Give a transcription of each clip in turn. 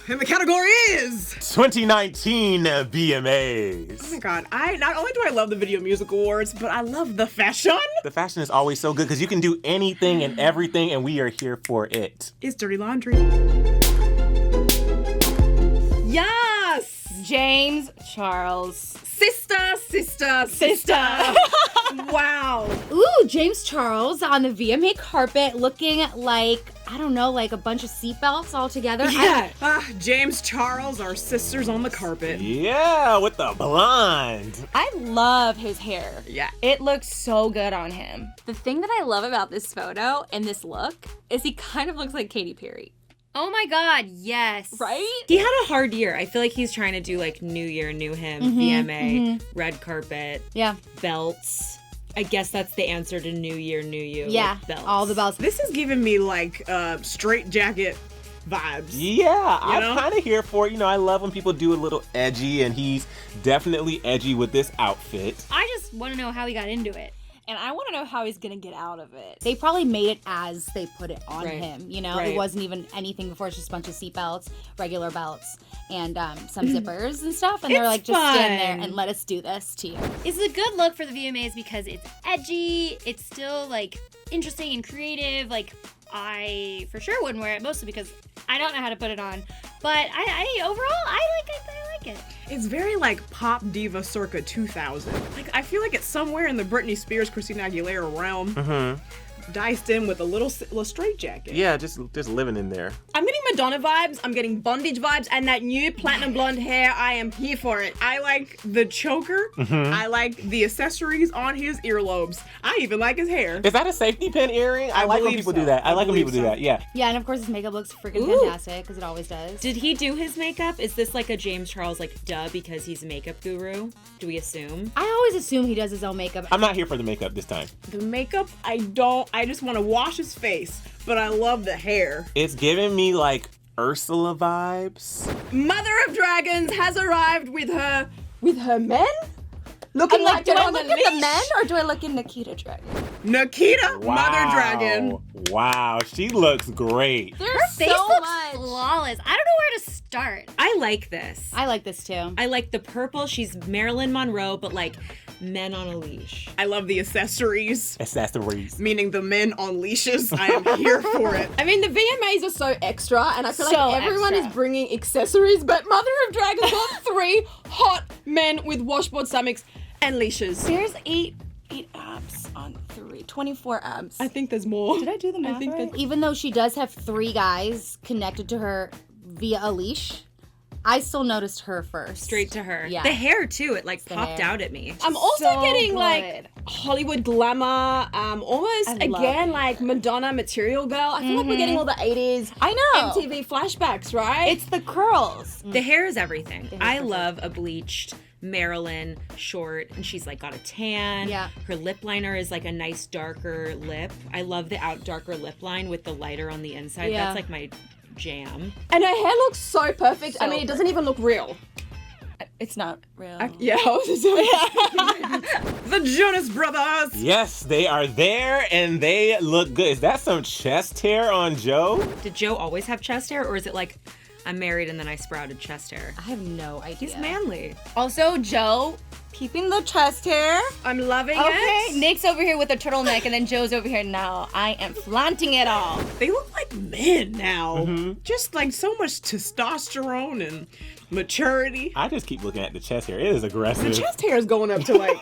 And the category is 2019 VMAs. Oh my god, not only do I love the Video Music Awards, but I love the fashion. The fashion is always so good because you can do anything and everything, and we are here for it. It's dirty laundry. Yes! James Charles. Sister. Wow. Ooh, James Charles on the VMA carpet looking like, I don't know, like a bunch of seatbelts all together. Yeah. James Charles, our sisters on the carpet. Yeah, with the blonde. I love his hair. Yeah. It looks so good on him. The thing that I love about this photo and this look is he kind of looks like Katy Perry. Oh my god, yes. Right? He had a hard year. I feel like he's trying to do like New Year, New Him, VMA, red carpet, belts. I guess that's the answer to New Year, New You. Yeah, like belts. all the belts. This is giving me like straight jacket vibes. Yeah, I'm kind of here for it. You know, I love when people do a little edgy, and he's definitely edgy with this outfit. I just want to know how he got into it. And I want to know how he's going to get out of it. They probably made it as they put it on him, you know? It wasn't even anything before. It's just a bunch of seat belts, regular belts, and some zippers and stuff. And they're like, just stand there and let us do this to you. It's a good look for the VMAs because it's edgy. It's still, like, interesting and creative. Like, I for sure wouldn't wear it, mostly because I don't know how to put it on. But I overall, I like it. It's very like pop diva circa 2000. Like I feel like it's somewhere in the Britney Spears, Christina Aguilera realm, diced in with a little straight jacket. Yeah, just living in there. I'm getting Madonna vibes. I'm getting bondage vibes, and that new platinum blonde hair. I am here for it. I like the choker. I like the accessories on his earlobes. I even like his hair. Is that a safety pin earring? I like when people do that. I like when people do that. Yeah. Yeah, and of course his makeup looks freaking fantastic because it always does. Did he do his makeup? Is this like a James Charles like duh because he's a makeup guru? Do we assume? I always assume he does his own makeup. I'm not here for the makeup this time. The makeup, I just want to wash his face, but I love the hair. It's giving me like Ursula vibes. Mother of Dragons has arrived with her men. Looking I'm like, do they're I on a look at the leash. men or do I look at Nikita Dragun? Nikita, Wow. Mother Dragon. Wow, she looks great. Her face looks flawless. I don't know where to start. I like this. I like this too. I like the purple. She's Marilyn Monroe, but like men on a leash. I love the accessories. Accessories. Meaning the men on leashes. I am here for it. I mean, the VMAs are so extra, and I feel So like everyone extra. is bringing accessories, but Mother of Dragons got 3 hot men with washboard stomachs and leashes. There's 8 abs on 3, 24 abs. I think there's more. Did I do the math think right? that- Even though she does have 3 guys connected to her via a leash, I still noticed her first. Straight to her. Yeah. The hair too, it like The popped hair. out at me. I'm also So getting good. like Hollywood glamour, almost I love again it. like Madonna Material Girl. I feel like we're getting all the 80s I know. MTV flashbacks, right? It's the curls. The hair is everything. hair's I perfect. love a bleached Marilyn short, and she's like got a tan. Yeah. Her lip liner is like a nice darker lip. I love the darker lip line with the lighter on the inside. Yeah. That's like my jam. and her hair looks so perfect. I So mean, it doesn't even look real. It's not real. Yeah, I was just The Jonas Brothers. Yes, they are there and they look good. Is that some chest hair on Joe? Did Joe always have chest hair, or is it like I'm married and then I sprouted chest hair? I have no idea. He's manly. Also, Joe, keeping the chest hair. I'm loving Okay, it. Nick's over here with a turtleneck, and then Joe's over here now. I am flaunting it all. They look like men now. Just like so much testosterone and maturity. I just keep looking at the chest hair. It is aggressive. The chest hair is going up to like.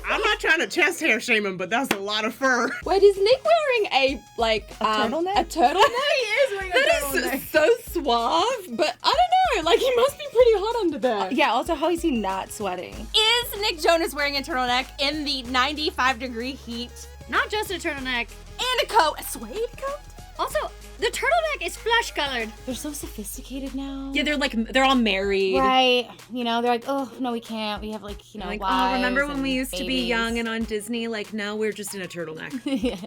I'm not trying to chest hair shame him, but that's a lot of fur. Wait, is Nick wearing a turtleneck? A turtleneck? He is wearing that is so suave, but I don't know. Like he must be pretty hot under there. Yeah, also, how is he not sweating? Is Nick Jonas wearing a turtleneck in the 95-degree heat Not just a turtleneck. and a coat? A suede coat? Also, the turtleneck is flesh colored. They're so sophisticated now. Yeah, they're all married. Right. You know, they're like, oh, no, we can't. We have, like, you know, Like, oh, wives remember when and we used to be babies. young and on Disney? Like, no, we're just in a turtleneck.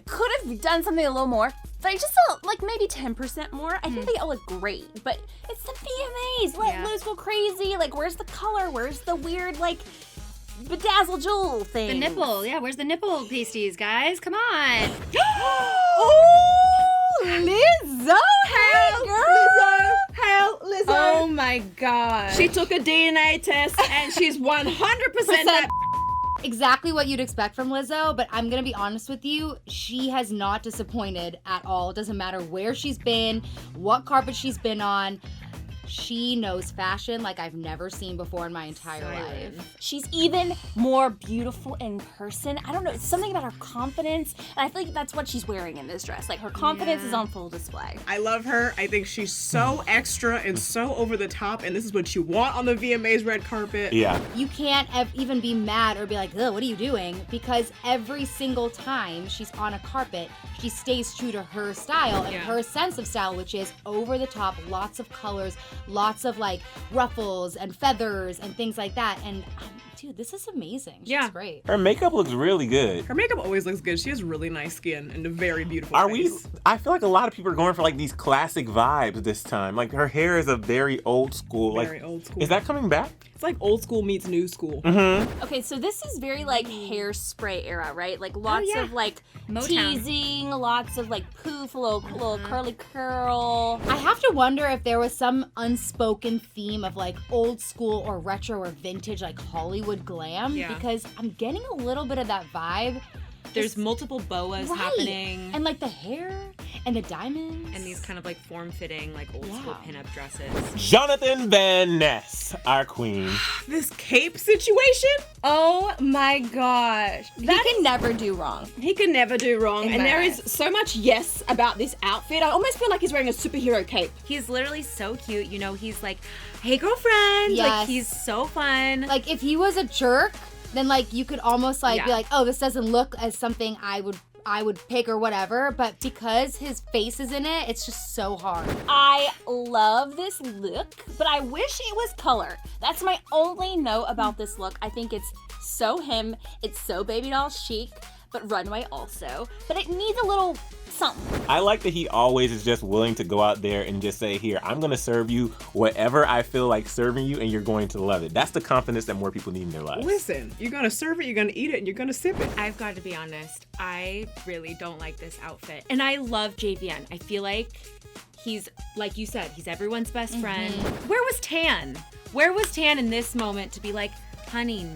Could have done something a little more. Like, just like maybe 10% more. I think they all look great, but it's the VMAs. Let loose, go crazy. Like, where's the color? Where's the weird, like, bedazzle jewel thing? The nipple. Yeah, where's the nipple pasties, guys? Come on. Oh, Lizzo, hey girl. Hell my god. She took a DNA test and she's 100% that. Exactly what you'd expect from Lizzo, but I'm gonna be honest with you, she has not disappointed at all. It doesn't matter where she's been, what carpet she's been on. She knows fashion like I've never seen before in my entire life. She's even more beautiful in person. I don't know, it's something about her confidence, and I feel like that's what she's wearing in this dress. Like, her confidence is on full display. I love her. I think she's so extra and so over the top, and this is what you want on the VMAs red carpet. Yeah. You can't even be mad or be like, ugh, what are you doing? Because every single time she's on a carpet, she stays true to her style and her sense of style, which is over the top, lots of colors, lots of like ruffles and feathers and things like that. And dude, this is amazing. She's great. Her makeup looks really good. Her makeup always looks good. She has really nice skin and a very beautiful face. I feel like a lot of people are going for like these classic vibes this time. Like her hair is a very old school. Very old school. Is that coming back? It's like old school meets new school. Mm-hmm. Okay, so this is very like hairspray era, right? Like lots of like Motown. teasing, lots of like poof, little curly curl. I have to wonder if there was some unspoken theme of like old school or retro or vintage like Hollywood glam because I'm getting a little bit of that vibe. There's multiple boas happening. And like the hair and the diamonds. And these kind of like form-fitting, like old school pinup dresses. Jonathan Van Ness, our queen. This cape situation? Oh my gosh. He can never do wrong. He can never do wrong. In And my there eyes. is so much yes about this outfit. I almost feel like he's wearing a superhero cape. He's literally so cute. You know, he's like, hey, girlfriend. Yes. Like, he's so fun. Like if he was a jerk, then like you could almost like be like, oh, this doesn't look as something I would pick or whatever, but because his face is in it, it's just so hard. I love this look, but I wish it was color. That's my only note about this look. I think it's so him, it's so baby doll chic, but runway also. But it needs a little something. I like that he always is just willing to go out there and just say, here, I'm gonna serve you whatever I feel like serving you and you're going to love it. That's the confidence that more people need in their lives. Listen, you're gonna serve it, you're gonna eat it, and you're gonna sip it. I've got to be honest. I really don't like this outfit. And I love JVN. I feel like he's, like you said, he's everyone's best friend. Where was Tan? Where was Tan in this moment to be like, honey, no.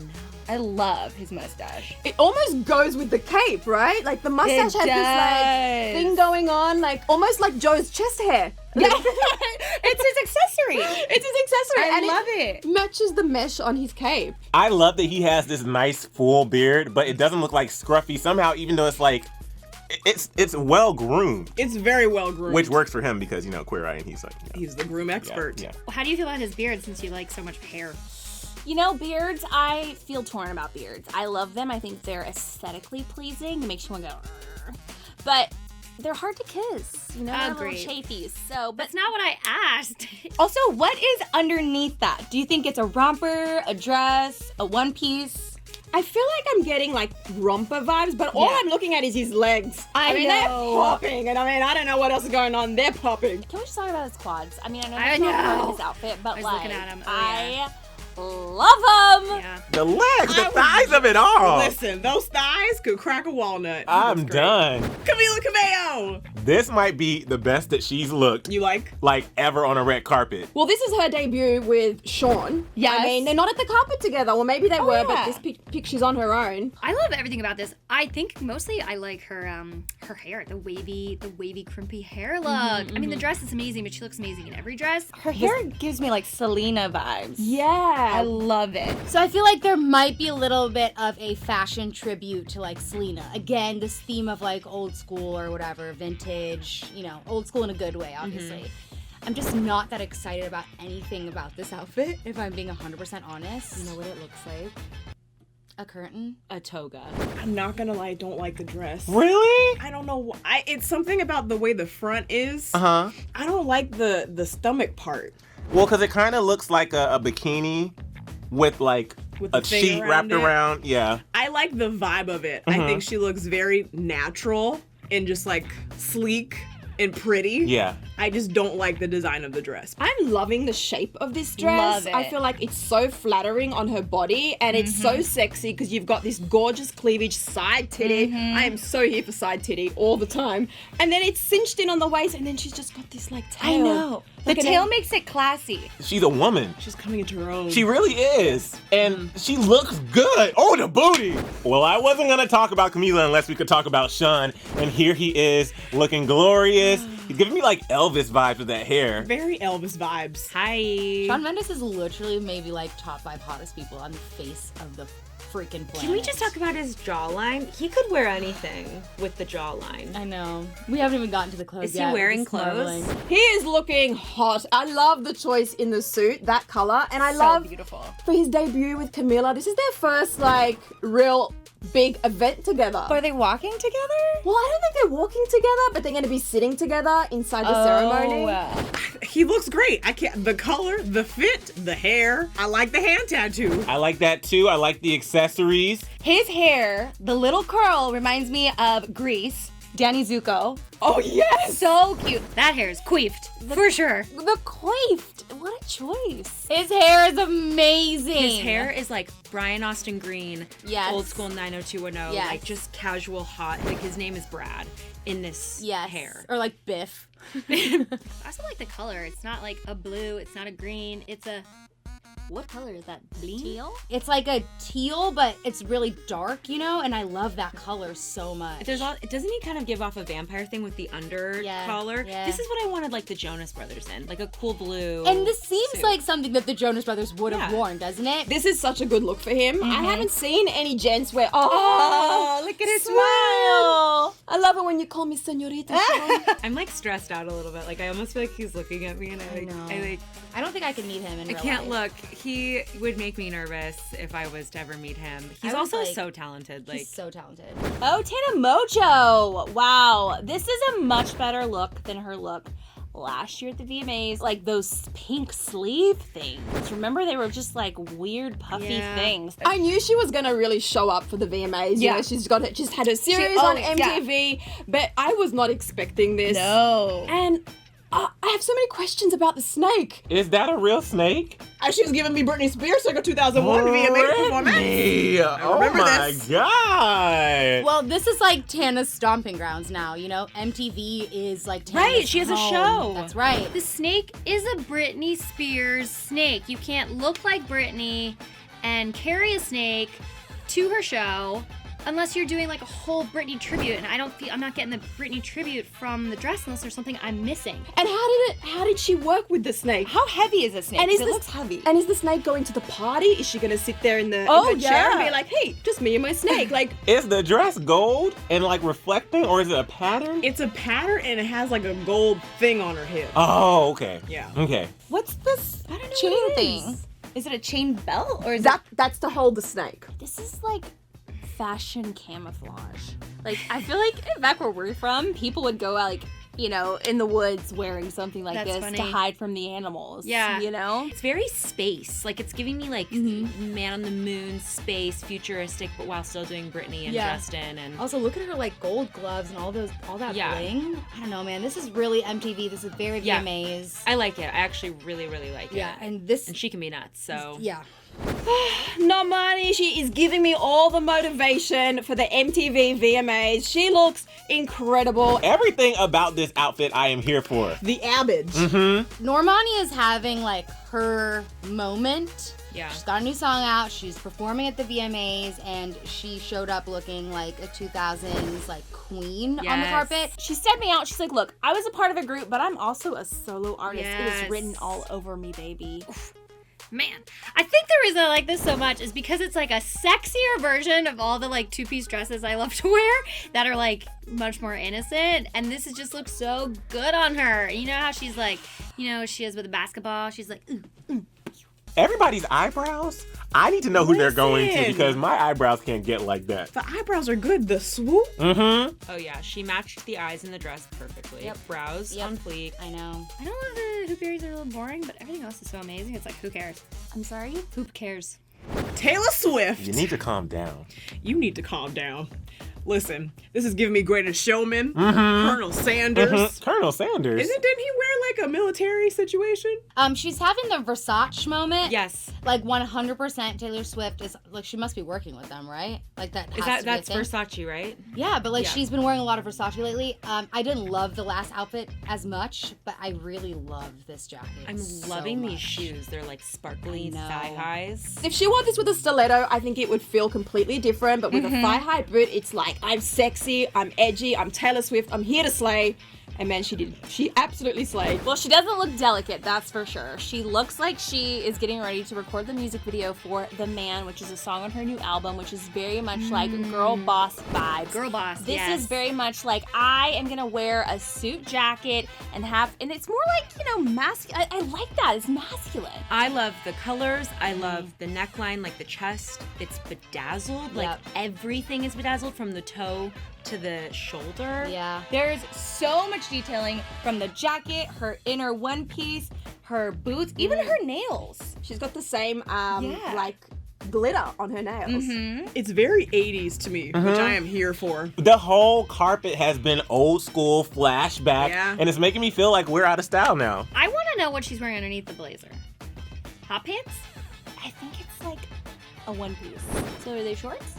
I love his mustache. It almost goes with the cape, right? Like the mustache has this like thing going on, like almost like Joe's chest hair. Yeah, it's his accessory. It's his accessory. I love it. Matches the mesh on his cape. I love that he has this nice full beard, but it doesn't look like scruffy somehow, even though it's like, it's well groomed. It's very well groomed. Which works for him because, you know, Queer Eye, and he's like, he's the groom expert. Yeah. Well, how do you feel about his beard since you like so much hair? You know, beards, I feel torn about beards. I love them. I think they're aesthetically pleasing. It makes you want to go, "Arr." But they're hard to kiss. You know, they're little Agreed. chafies. So, but That's not what I asked. Also, what is underneath that? Do you think it's a romper, a dress, a one piece? I feel like I'm getting like romper vibes, but all I'm looking at is his legs. I mean, they're popping, and I mean, I don't know what else is going on. They're popping. can we just talk about his quads? I mean, I know I that's not part know. of his outfit, but I was like, looking at him. Oh, I love them. Yeah. The legs, the thighs of it all. Listen, those thighs could crack a walnut. I'm done. Camila Cabello. This might be the best that she's looked You like? ever on a red carpet. Well, this is her debut with Shawn. Yes. I mean, they're not at the carpet together, or maybe they were, but this pic she's on her own. I love everything about this. I think mostly I like her her hair, the wavy crimpy hair look. I mean, the dress is amazing, but she looks amazing in every dress. Her hair gives me like Selena vibes. Yeah. I love it. So I feel like there might be a little bit of a fashion tribute to like Selena. Again, this theme of like old school or whatever, vintage, you know, old school in a good way, obviously. I'm just not that excited about anything about this outfit, if I'm being 100% honest. You know what it looks like? A curtain? A toga. I'm not gonna lie, I don't like the dress. Really? I don't know. It's something about the way the front is. Uh-huh. I don't like the stomach part. Well, because it kind of looks like a bikini with like With a the thing sheet around wrapped it. around. Yeah. I like the vibe of it. I think she looks very natural and just like sleek and pretty. Yeah. I just don't like the design of the dress. I'm loving the shape of this dress. Love it. I feel like it's so flattering on her body, and it's so sexy because you've got this gorgeous cleavage, side titty. I am so here for side titty all the time. And then it's cinched in on the waist, and then she's just got this like tail. I know. The Like an tail egg. makes it classy. She's a woman. She's coming into her own. She really is. And she looks good. Oh, the booty. Well, I wasn't going to talk about CAMILIA unless we could talk about Shawn. And here he is looking glorious. He's giving me like Elvis vibes with that hair. Very Elvis vibes. Hi. Shawn Mendes is literally maybe like top 5 hottest people on the face of the freaking planet. Can we just talk about his jawline? He could wear anything with the jawline. I know. We haven't even gotten to the clothes Is he yet. wearing Just clothes? marveling. He is looking hot. I love the choice in the suit, that color, and I So love beautiful. for his debut with CAMILIA. This is their first like real big event together. Are they walking together? Well, I don't think they're walking together, but they're going to be sitting together inside the ceremony. He looks great. I can't. The color, the fit, the hair. I like the hand tattoo. I like that too. I like the accessories. His hair, the little curl, reminds me of Grease, Danny Zuko. Oh yes! So cute. That hair is queefed, for sure. The coiffed. What a choice. His hair is amazing. His hair is like Brian Austin Green, Yes. old school 90210, Yes. like just casual hot. Like his name is Brad in this Yes. hair. Or like Biff. I also like the color. It's not like a blue, it's not a green, it's a... What color is that? Teal? It's like a teal, but it's really dark, you know? And I love that color so much. Doesn't he kind of give off a vampire thing with the under Yeah, collar? yeah. This is what I wanted like the Jonas Brothers in, like a cool blue. And this seems suit. like something that the Jonas Brothers would have Yeah. worn, doesn't it? This is such a good look for him. I haven't seen any gents wear. look at his smile. I love it when you call me señorita. Shawn. I'm like stressed out a little bit. Like I almost feel like he's looking at me, and I don't think I can meet him in I real can't life. look. He would make me nervous if I was to ever meet him. He's I was also like- so talented. Like He's so talented. Oh, Tana Mongeau. Wow. This is a much better look than her look last year at the VMAs. Like those pink sleeve things. Remember, they were just like weird puffy Yeah. things. I knew she was gonna really show up for the VMAs. You Yeah. know, she's just had a series on MTV, but I was not expecting this. No. And I have so many questions about the snake. Is that a real snake? She was giving me Britney Spears circa 2001 VMA performance. Britney! Oh remember my this. god! Well, this is like Tana's stomping grounds now, you know? MTV is like Tana's Right, she has a home. show. That's right. The snake is a Britney Spears snake. You can't look like Britney and carry a snake to her show unless you're doing like a whole Britney tribute. And I'm not getting the Britney tribute from the dress unless there's something I'm missing. And how did she work with the snake? How heavy is this snake? And is it this looks heavy. And is the snake going to the party? Is she gonna sit there in the Oh, in her chair and yeah. be like, "Hey, just me and my snake"? Like, Is the dress gold and like reflecting, or is it a pattern? It's a pattern and it has like a gold thing on her hip. Oh, okay. Yeah. Okay. What's this I don't know chain what it thing? is. Is it a chain belt or is That's to hold the snake. This is like fashion camouflage. Like, I feel like back where we're from, people would go like, you know, in the woods wearing something like That's this funny. to hide from the animals. Yeah. You know? It's very space. Like it's giving me like Man on the Moon, space, futuristic, but while still doing Britney and Yeah. Justin and Also, look at her like gold gloves and all that Yeah. bling. I don't know, man. This is really MTV. This is very Yeah. VMAs. I like it. I actually really, really like it. Yeah, and this. And she can be nuts, so Yeah. Normani, she is giving me all the motivation for the MTV VMAs. She looks incredible. Everything about this outfit I am here for. The Abbage. Normani is having like her moment. yeah. She's got a new song out. She's performing at the VMAs, and she showed up looking like a 2000s like queen on the Yes. carpet. She stepped me out. She's like, look, I was a part of a group, but I'm also a solo artist. It Yes. was written all over me, baby. Man, I think the reason I like this so much is because it's like a sexier version of all the like two-piece dresses I love to wear that are like much more innocent, and this is just looks so good on her. You know how she's like, you know, she is with a basketball, she's like, ooh. Everybody's eyebrows? I need to know who they're going to Listen. because my eyebrows can't get like that. The eyebrows are good. The swoop. Mm-hmm. Oh yeah, she matched the eyes in the dress perfectly. Yep. Brows Yep. on fleek. I know. I don't love the hoop earrings, are a little boring, but everything else is so amazing. It's like, who cares? I'm sorry? Who cares? Taylor Swift. You need to calm down. You need to calm down. Listen, this is giving me Greatest Showman, Colonel Sanders. Colonel Sanders. Didn't he wear like a military situation? She's having the Versace moment. Yes. Like 100% Taylor Swift is like, she must be working with them, right? Like that has to be a That's thing. Versace, right? Yeah, but like Yeah. she's been wearing a lot of Versace lately. I didn't love the last outfit as much, but I really love this jacket. I'm so loving these much. shoes. They're like sparkly I know. thigh highs. If she wore this with a stiletto, I think it would feel completely different. But with a thigh-high boot, it's like, I'm sexy, I'm edgy, I'm Taylor Swift, I'm here to slay. And man, she absolutely slayed. Well, she doesn't look delicate, that's for sure. She looks like she is getting ready to record the music video for The Man, which is a song on her new album, which is very much like girl boss vibes. Girl boss, This yes. is very much like, I am gonna wear a suit jacket and it's more like, masculine. I like that, it's masculine. I love the colors. I love the neckline, like the chest. It's bedazzled. Like Yep. everything is bedazzled from the toe to the shoulder. Yeah. There's so much detailing from the jacket, her inner one piece, her boots, even her nails. She's got the same, like, glitter on her nails. It's very 80s to me, which I am here for. The whole carpet has been old school flashback, Yeah. and it's making me feel like we're out of style now. I want to know what she's wearing underneath the blazer. Hot pants? I think it's like a one piece. So are they shorts?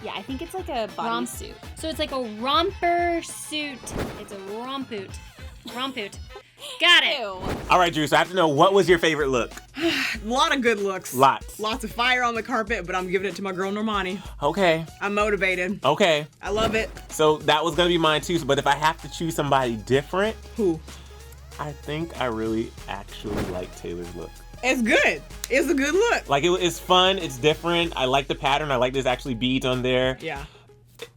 Yeah, I think it's like a bodysuit. So it's like a romper suit. It's a rompoot. Rompoot. Got it. Ew. All right, Drew, so I have to know, what was your favorite look? A lot of good looks. Lots. Lots of fire on the carpet, but I'm giving it to my girl Normani. Okay. I'm motivated. Okay. I love it. So that was going to be mine too, but if I have to choose somebody different, Who? I think I really actually like Taylor's look. It's good. It's a good look. Like, it's fun, it's different. I like the pattern. I like there's actually beads on there. Yeah,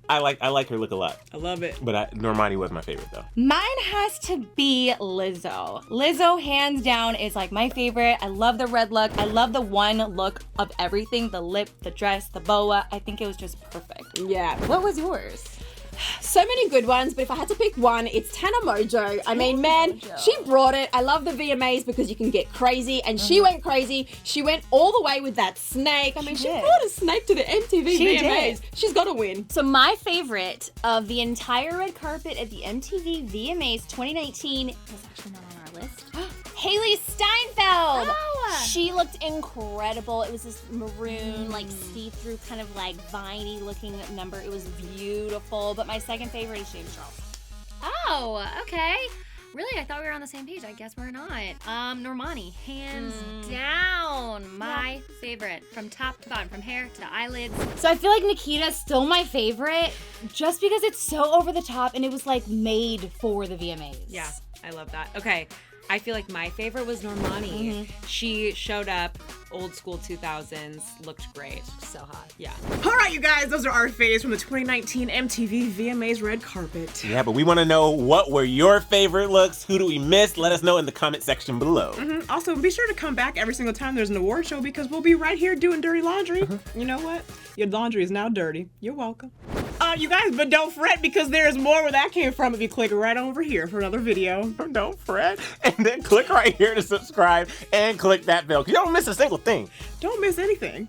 I like her look a lot. I love it. But Normani was my favorite though. Mine has to be Lizzo. Lizzo, hands down, is like my favorite. I love the red look. I love the one look of everything. The lip, the dress, the boa. I think it was just perfect. Yeah. What was yours? So many good ones, but if I had to pick one, it's Tana Mongeau. I mean, man, she brought it. I love the VMAs because you can get crazy, and she went crazy. She went all the way with that snake. I mean, she did. brought a snake to the MTV She VMAs. did. She's got to win. So my favorite of the entire red carpet at the MTV VMAs 2019 was actually not on our list. Haley Steinfeld. Oh. She looked incredible. It was this maroon, like see-through, kind of like viney looking number. It was beautiful. But my second favorite is James Charles. Oh, okay. Really? I thought we were on the same page. I guess we're not. Normani, hands down, my favorite. From top to bottom, from hair to eyelids. So I feel like Nikita's still my favorite just because it's so over the top and it was like made for the VMAs. Yeah, I love that. Okay, I feel like my favorite was Normani. She showed up, old school 2000s, looked great. So hot. Yeah. All right, you guys, those are our faves from the 2019 MTV VMAs red carpet. Yeah, but we want to know, what were your favorite looks? Who do we miss? Let us know in the comment section below. Also, be sure to come back every single time there's an award show because we'll be right here doing dirty laundry. You know what? Your laundry is now dirty. You're welcome. You guys, but don't fret because there's more where that came from if you click right over here for another video. Don't fret. And then click right here to subscribe and click that bell because you don't miss a single thing. Don't miss anything.